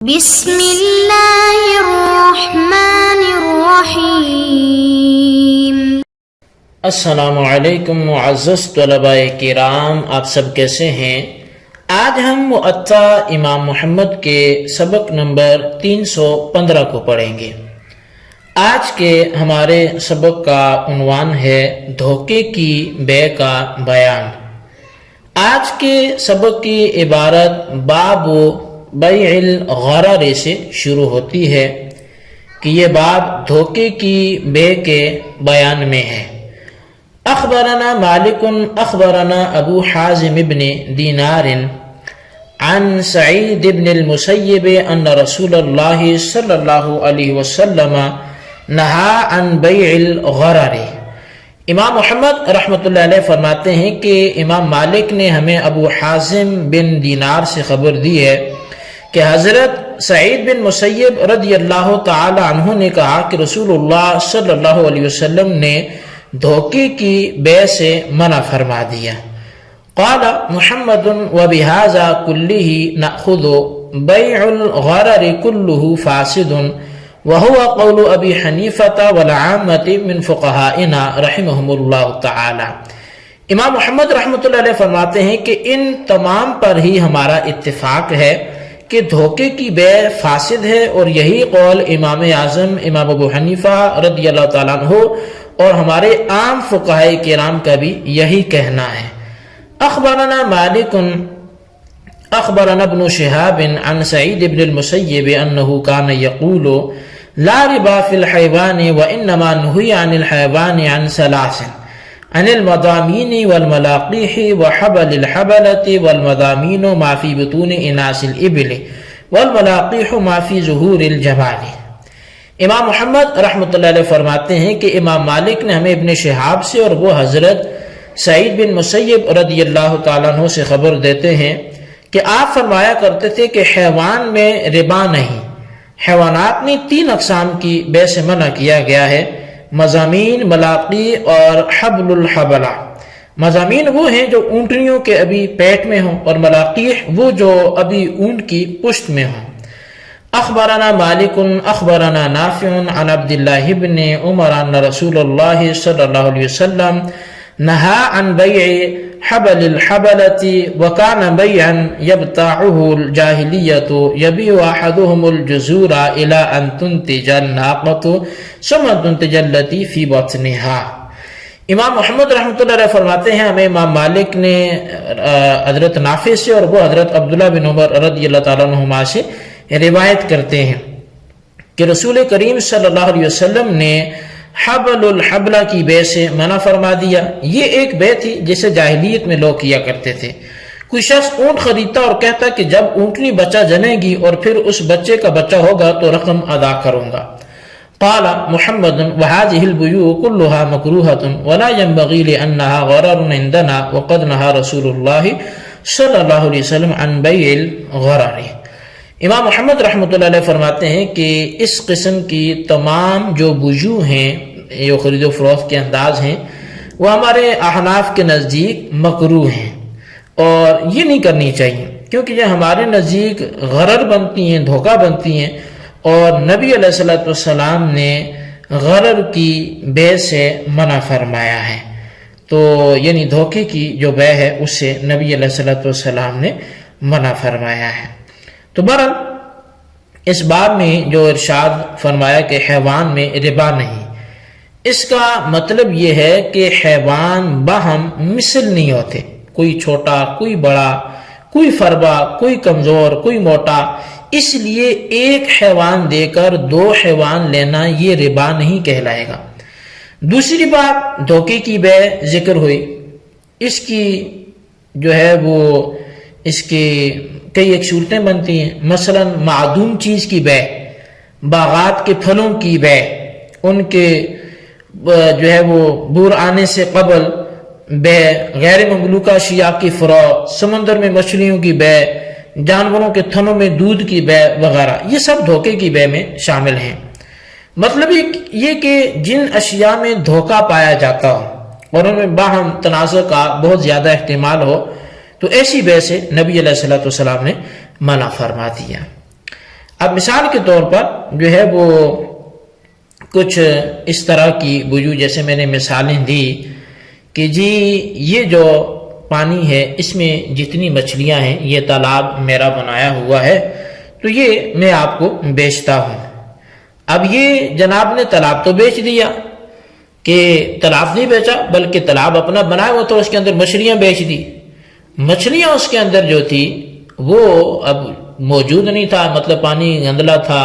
بسم اللہ الرحمن الرحیم۔ السلام علیکم معزز طلباء کرام، آپ سب کیسے ہیں؟ آج ہم مؤطا امام محمد کے سبق نمبر 315 کو پڑھیں گے۔ آج کے ہمارے سبق کا عنوان ہے دھوکے کی بے کا بیان۔ آج کے سبق کی عبارت باب بیع الغرر سے شروع ہوتی ہے کہ یہ باب دھوکے کی بے کے بیان میں ہے۔ اخبرنا مالک اخبرنا ابو حازم ابن دینار عن سعید ابن المسیب ان رسول اللہ صلی اللہ علیہ وسلم نہا عن بیع الغرر۔ امام محمد رحمۃ اللہ علیہ فرماتے ہیں کہ امام مالک نے ہمیں ابو حازم بن دینار سے خبر دی ہے کہ حضرت سعید بن مسیب رضی اللہ تعالی عنہ نے کہا کہ رسول اللہ صلی اللہ علیہ وسلم نے دھوکے کی بے سے منع فرما دیا۔ قال محمد وبهذا كله نأخذ بيع الغرر كله فاسد وهو قول ابی حنیفہ والعامة من فقهائنا رحمهم اللہ تعالی۔ امام محمد رحمۃ اللہ علیہ فرماتے ہیں کہ ان تمام پر ہی ہمارا اتفاق ہے کہ دھوکے کی بے فاسد ہے، اور یہی قول امام اعظم امام ابو حنیفہ رضی اللہ تعالیٰ عنہ اور ہمارے عام فقہاء کرام کا بھی یہی کہنا ہے۔ اخبرنا مالک اخبرنا ابن شہاب عن سعید بن المسیب انه كان يقول لا ربا في الحيوان وانما نهي عن الحيوان عن ثلاث عن المضامین والملاقیح وحبل الحبلة والمضامین ما فی بطون اناث الابل والملاقیح ما فی ظہور الجمال۔ امام محمد رحمۃ اللہ علیہ فرماتے ہیں کہ امام مالک نے ہمیں ابن شہاب سے اور وہ حضرت سعید بن مسیب رضی اللہ تعالیٰ عنہ سے خبر دیتے ہیں کہ آپ فرمایا کرتے تھے کہ حیوان میں ربا نہیں، حیوانات میں 3 اقسام کی بے سے منع کیا گیا ہے: مضامین، ملاقی اور حبل الحبلہ۔ مضامین وہ ہیں جو اونٹنیوں کے ابھی پیٹ میں ہوں، اور ملاقیح وہ جو ابھی اونٹ کی پشت میں ہوں۔ اخبرنا مالک اخبرنا نافع عن عبد اللہ بن عمر ان رسول اللہ صلی اللہ علیہ وسلم نہا عن بیع حبل الحبلة وكان بیعا یبتاعه الجاہلیۃ یبیع احدهم الجزور الى ان تنتج الناقۃ ثم تنتج التي في بطنها۔ امام محمد رحمۃ اللہ علیہ فرماتے ہیں ہمیں امام مالک نے حضرت نافع سے اور وہ حضرت عبداللہ بن عمر رضی اللہ تعالیٰ عنہما سے روایت کرتے ہیں کہ رسول کریم صلی اللہ علیہ وسلم نے حبل الحبلہ کی بے سے منع فرما دیا۔ یہ ایک بے تھی جسے جاہلیت میں لوگ کیا کرتے تھے۔ کوئی شخص اونٹ خریدتا اور کہتا کہ جب اونٹنی بچہ جنے گی اور پھر اس بچے کا بچہ ہوگا تو رقم ادا کروں گا۔ قال محمد وهذه البيوع كلها مكروهة ولا ينبغي لأنها غرر عندنا وقد نهى رسول الله صلی اللہ علیہ وسلم عن بيع الغرر۔ امام محمد رحمۃ اللہ علیہ فرماتے ہیں کہ اس قسم کی تمام جو بجوع ہیں، جو خرید و فروخت کے انداز ہیں، وہ ہمارے احناف کے نزدیک مکروہ ہیں اور یہ نہیں کرنی چاہیے، کیونکہ یہ ہمارے نزدیک غرر بنتی ہیں، دھوکہ بنتی ہیں، اور نبی علیہ الصلوۃ والسلام نے غرر کی بے سے منع فرمایا ہے۔ تو یعنی دھوکے کی جو بے ہے اس سے نبی علیہ الصلوۃ والسلام نے منع فرمایا ہے۔ تو بہرحال اس باب میں جو ارشاد فرمایا کہ حیوان میں ربا نہیں، اس کا مطلب یہ ہے کہ حیوان باہم مثل نہیں ہوتے، کوئی چھوٹا، کوئی بڑا، کوئی فربا، کوئی کمزور، کوئی موٹا، اس لیے ایک حیوان دے کر 2 حیوان لینا یہ ربا نہیں کہلائے گا۔ دوسری بات دھوکے کی بے ذکر ہوئی، اس کی جو ہے وہ اس کی کئی ایک صورتیں بنتی ہیں، مثلا معدوم چیز کی بے، باغات کے پھلوں کی بے، ان کے جو ہے وہ بور آنے سے قبل بے، غیر مملوکہ اشیاء کی فروخت، سمندر میں مچھلیوں کی بے، جانوروں کے تھنوں میں دودھ کی بے وغیرہ، یہ سب دھوکے کی بے میں شامل ہیں۔ مطلب یہ کہ جن اشیاء میں دھوکہ پایا جاتا ہو اور ان میں باہم تنازع کا بہت زیادہ احتمال ہو تو ایسی بے سے نبی علیہ الصلوۃ والسلام نے منع فرما دیا۔ اب مثال کے طور پر جو ہے وہ کچھ اس طرح کی وجوہ، جیسے میں نے مثالیں دی کہ جی یہ جو پانی ہے اس میں جتنی مچھلیاں ہیں یہ تالاب میرا بنایا ہوا ہے، تو یہ میں آپ کو بیچتا ہوں۔ اب یہ جناب نے تالاب تو بیچ دیا، کہ تالاب نہیں بیچا بلکہ تالاب اپنا بنایا ہوا، تو اس کے اندر مچھلیاں بیچ دی۔ مچھلیاں اس کے اندر جو تھی وہ اب موجود نہیں تھا، مطلب پانی گندلا تھا،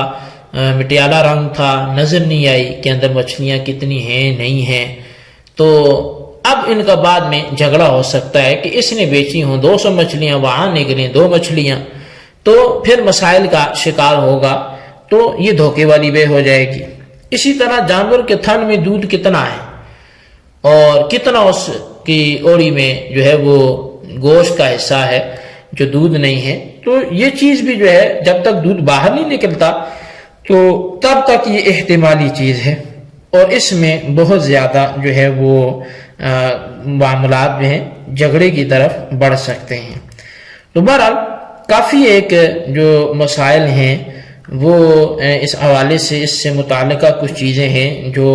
مٹیالہ رنگ تھا، نظر نہیں آئی کہ اندر مچھلیاں کتنی ہیں نہیں ہیں۔ تو اب ان کا بعد میں جھگڑا ہو سکتا ہے کہ اس نے بیچی ہوں 200 مچھلیاں، وہاں نکلیں 2 مچھلیاں، تو پھر مسائل کا شکار ہوگا، تو یہ دھوکے والی بے ہو جائے گی۔ اسی طرح جانور کے تھن میں دودھ کتنا ہے اور کتنا اس کی اوڑی میں جو ہے وہ گوشت کا حصہ ہے جو دودھ نہیں ہے، تو یہ چیز بھی جو ہے جب تک دودھ باہر نہیں نکلتا تو تب تک یہ احتمالی چیز ہے، اور اس میں بہت زیادہ جو ہے وہ معاملات جو ہیں جھگڑے کی طرف بڑھ سکتے ہیں۔ تو بہرحال کافی ایک جو مسائل ہیں وہ اس حوالے سے، اس سے متعلقہ کچھ چیزیں ہیں جو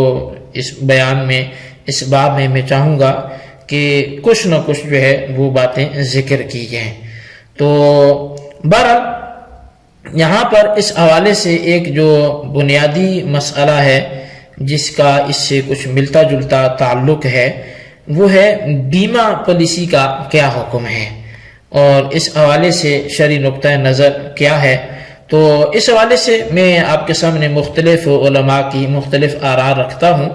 اس بیان میں، اس باب میں چاہوں گا کہ کچھ نہ کچھ جو ہے وہ باتیں ذکر کی جائیں۔ تو بہرحال یہاں پر اس حوالے سے ایک جو بنیادی مسئلہ ہے جس کا اس سے کچھ ملتا جلتا تعلق ہے، وہ ہے بیمہ پالیسی کا کیا حکم ہے، اور اس حوالے سے شرعی نقطہ نظر کیا ہے۔ تو اس حوالے سے میں آپ کے سامنے مختلف علماء کی مختلف آراء رکھتا ہوں۔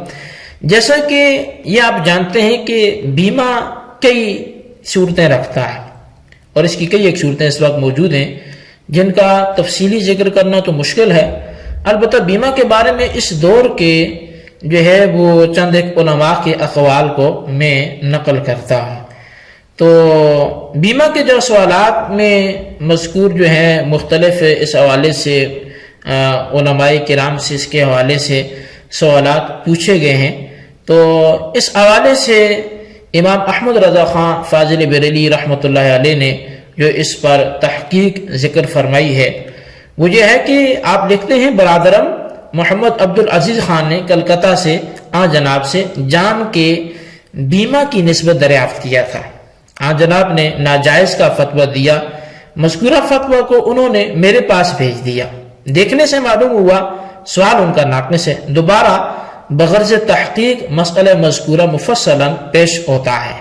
جیسا کہ یہ آپ جانتے ہیں کہ بیمہ کئی صورتیں رکھتا ہے، اور اس کی کئی ایک صورتیں اس وقت موجود ہیں جن کا تفصیلی ذکر کرنا تو مشکل ہے۔ البتہ بیمہ کے بارے میں اس دور کے جو ہے وہ چند ایک علماء کے اقوال کو میں نقل کرتا ہوں۔ تو بیمہ کے جو سوالات میں مذکور جو ہیں مختلف اس حوالے سے علماء کرام سے اس کے حوالے سے سوالات پوچھے گئے ہیں۔ تو اس حوالے سے امام احمد رضا خان فاضل بریلی رحمۃ اللہ علیہ نے جو اس پر تحقیق ذکر فرمائی ہے وہ یہ ہے کہ آپ لکھتے ہیں برادرم محمد عبدالعزیز خان نے کلکتہ سے آن جناب سے جان کے بیمہ کی نسبت دریافت کیا تھا۔ آن جناب نے ناجائز کا فتویٰ دیا، مذکورہ فتویٰ کو انہوں نے میرے پاس بھیج دیا۔ دیکھنے سے معلوم ہوا سوال ان کا ناقص ہے، دوبارہ بغرض تحقیق مسئلہ مذکورہ مفصلا پیش ہوتا ہے،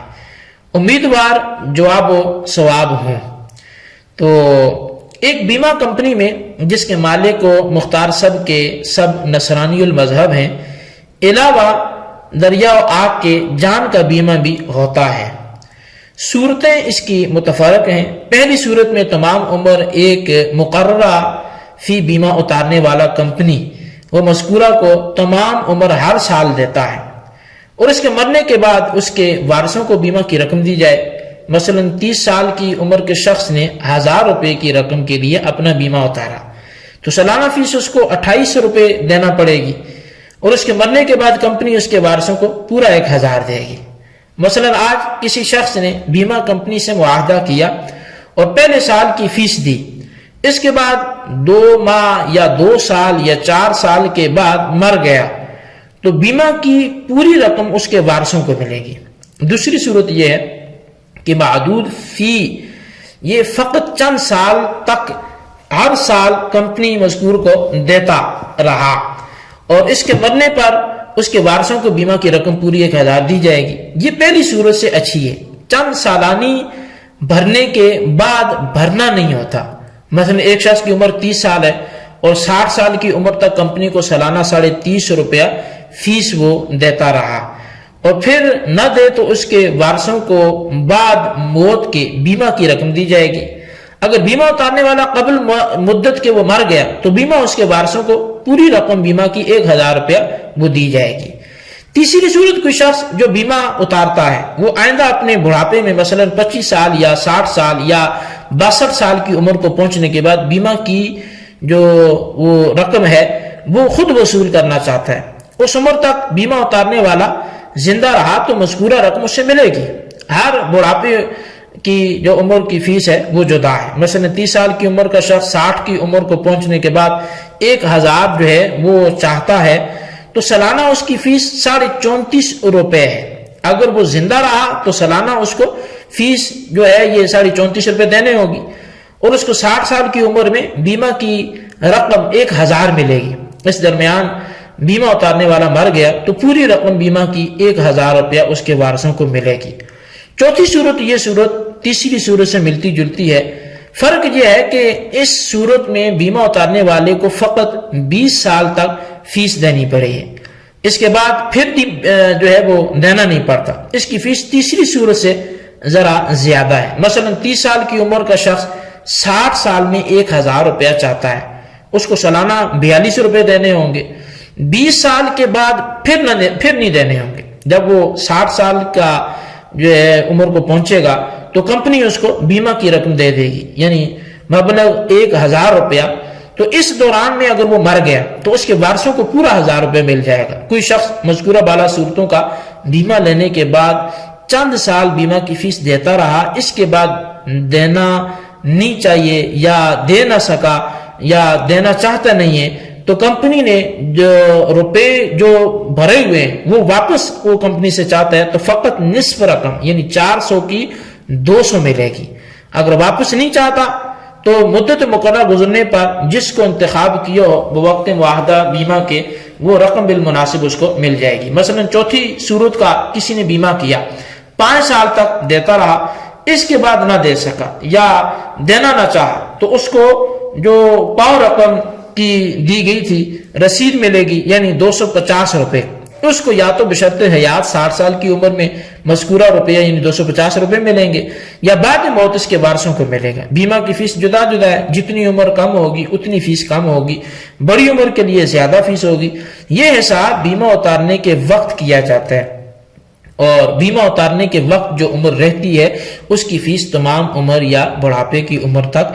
امیدوار جواب و ثواب ہوں۔ تو ایک بیمہ کمپنی میں جس کے مالک و مختار سب کے سب نصرانی المذہب ہیں، علاوہ دریا و آگ کے جان کا بیمہ بھی ہوتا ہے۔ صورتیں اس کی متفرق ہیں۔ پہلی صورت میں تمام عمر ایک مقررہ فی بیمہ اتارنے والا کمپنی وہ مذکورہ کو تمام عمر ہر سال دیتا ہے، اور اس کے مرنے کے بعد اس کے وارثوں کو بیمہ کی رقم دی جائے۔ مثلا 30 سال کی عمر کے شخص نے 1000 روپے کی رقم کے لیے اپنا بیمہ اتارا، تو سالانہ فیس اس کو 2800 روپے دینا پڑے گی، اور اس کے مرنے کے بعد کمپنی اس کے وارثوں کو پورا 1000 دے گی۔ مثلا آج کسی شخص نے بیمہ کمپنی سے معاہدہ کیا اور پہلے سال کی فیس دی، اس کے بعد 2 ماہ یا 2 سال یا 4 سال کے بعد مر گیا، تو بیمہ کی پوری رقم اس کے وارثوں کو ملے گی۔ دوسری صورت یہ ہے کہ معدود فی، یہ فقط چند سال تک ہر سال کمپنی مذکور کو دیتا رہا، اور اس کے مرنے پر اس کے وارثوں کو بیمہ کی رقم پوری 1000 دی جائے گی۔ یہ پہلی صورت سے اچھی ہے، چند سالانی بھرنے کے بعد بھرنا نہیں ہوتا۔ مثلا ایک شخص کی عمر 30 سال ہے اور 60 سال کی عمر تک کمپنی کو سالانہ 350 روپیہ فیس وہ دیتا رہا، اور پھر نہ دے تو اس کے وارثوں کو بعد موت کے بیمہ کی رقم دی جائے گی۔ اگر بیمہ اتارنے والا قبل مدت کے وہ مر گیا تو بیمہ اس کے وارثوں کو پوری رقم بیمہ کی 1000 روپیہ وہ دی جائے گی۔ تیسری صورت، کوئی شخص جو بیمہ اتارتا ہے وہ آئندہ اپنے بڑھاپے میں مثلا 25 سال یا 60 سال یا 62 سال کی عمر کو پہنچنے کے بعد بیمہ کی جو وہ رقم ہے وہ خود وصول کرنا چاہتا ہے۔ اس عمر تک بیمہ اتارنے والا زندہ رہا تو مذکورہ رقم اس سے ملے گی۔ ہر بڑھاپے کی جو عمر کی فیس ہے وہ جدا ہے. مثلا 30 سال کی عمر کا شخص 60 کی عمر کو پہنچنے کے بعد 1000 جو ہے وہ چاہتا ہے تو سالانہ اس کی فیس 34.5 روپے ہے. اگر وہ زندہ رہا تو سالانہ اس کو فیس جو ہے یہ 34.5 روپے دینے ہوگی، اور اس کو 60 سال کی عمر میں بیمہ کی رقم 1000 ملے گی. اس درمیان بیمہ اتارنے والا مر گیا تو پوری رقم بیمہ کی 1000 روپیہ اس کے وارثوں کو ملے گی. چوتھی صورت، یہ صورت تیسری صورت سے ملتی جلتی ہے. فرق یہ ہے کہ اس صورت میں بیمہ اتارنے والے کو فقط 20 سال تک فیس دینی پڑے ہے، اس کے بعد پھر جو ہے وہ دینا نہیں پڑتا. اس کی فیس تیسری صورت سے ذرا زیادہ ہے. مثلا 30 سال کی عمر کا شخص 60 سال میں 1000 روپیہ چاہتا ہے، اس کو سالانہ 42 روپے دینے ہوں گے. 20 سال کے بعد پھر نہیں دینے ہوں گے. جب وہ 60 سال کا جو ہے عمر کو پہنچے گا تو کمپنی اس کو بیمہ کی رقم دے دے گی، یعنی مبلغ 1000 روپیہ. تو اس دوران میں اگر وہ مر گیا تو اس کے وارثوں کو پورا 1000 روپے مل جائے گا. کوئی شخص مذکورہ بالا صورتوں کا بیمہ لینے کے بعد چند سال بیمہ کی فیس دیتا رہا، اس کے بعد دینا نہیں چاہیے یا دے نہ سکا یا دینا چاہتا نہیں ہے، تو کمپنی نے جو روپے جو بھرے ہوئے ہیں وہ واپس وہ کمپنی سے چاہتا ہے تو فقط نصف رقم یعنی 400 کی 200 ملے گی. اگر واپس نہیں چاہتا تو مدت مقررہ گزرنے پر جس کو انتخاب کیا ہو بوقت معاہدہ بیمہ کے وہ رقم بالمناسب اس کو مل جائے گی. مثلا چوتھی صورت کا کسی نے بیمہ کیا، 5 سال تک دیتا رہا، اس کے بعد نہ دے سکا یا دینا نہ چاہا تو اس کو جو پاؤ رقم کی دی گئی تھی رسید ملے گی، یعنی 250 روپے. اس کو یا تو بشرط حیات 60 سال کی عمر میں مذکورہ روپیہ یعنی 250 روپے ملیں گے یا بعد موت اس کے وارثوں کو ملے گا. بیمہ کی فیس جدا جدا ہے، جتنی عمر کم ہوگی اتنی فیس کم ہوگی، بڑی عمر کے لیے زیادہ فیس ہوگی. یہ حساب بیمہ اتارنے کے وقت کیا جاتا ہے، اور بیمہ اتارنے کے وقت جو عمر رہتی ہے اس کی فیس تمام عمر یا بڑھاپے کی عمر تک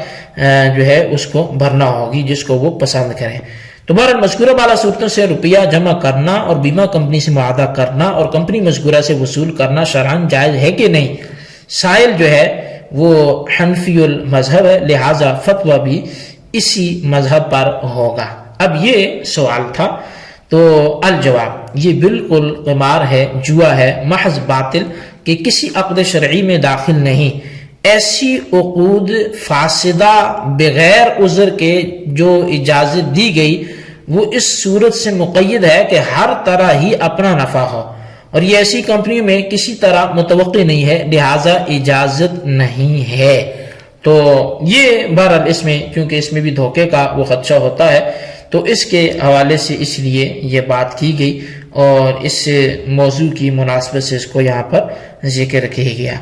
جو ہے اس کو بھرنا ہوگی جس کو وہ پسند کریں. تو بہرحال مذکورہ بالا صورتوں سے روپیہ جمع کرنا اور بیمہ کمپنی سے معاہدہ کرنا اور کمپنی مذکورہ سے وصول کرنا شرعاً جائز ہے کہ نہیں؟ سائل جو ہے وہ حنفی المذہب ہے، لہٰذا فتویٰ بھی اسی مذہب پر ہوگا. اب یہ سوال تھا، تو الجواب یہ بالکل قمار ہے، جوا ہے، محض باطل کہ کسی عقد شرعی میں داخل نہیں. ایسی عقود فاسدہ بغیر عذر کے جو اجازت دی گئی وہ اس صورت سے مقید ہے کہ ہر طرح ہی اپنا نفع ہو، اور یہ ایسی کمپنی میں کسی طرح متوقع نہیں ہے، لہذا اجازت نہیں ہے. تو یہ بہرحال اس میں کیونکہ اس میں بھی دھوکے کا وہ خدشہ ہوتا ہے تو اس کے حوالے سے اس لیے یہ بات کی گئی اور اس موضوع کی مناسبت سے اس کو یہاں پر ذکر کیا گیا.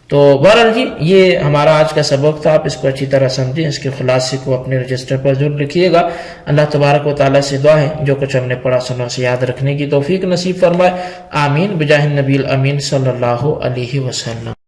تو بہرحال جی یہ ہمارا آج کا سبق تھا، آپ اس کو اچھی طرح سمجھیں، اس کے خلاصے کو اپنے رجسٹر پر ضرور لکھیے گا. اللہ تبارک و تعالیٰ سے دعا ہے جو کچھ ہم نے پڑھا سنا سے یاد رکھنے کی توفیق نصیب فرمائے. آمین بجاہ النبی الامین صلی اللہ علیہ وسلم.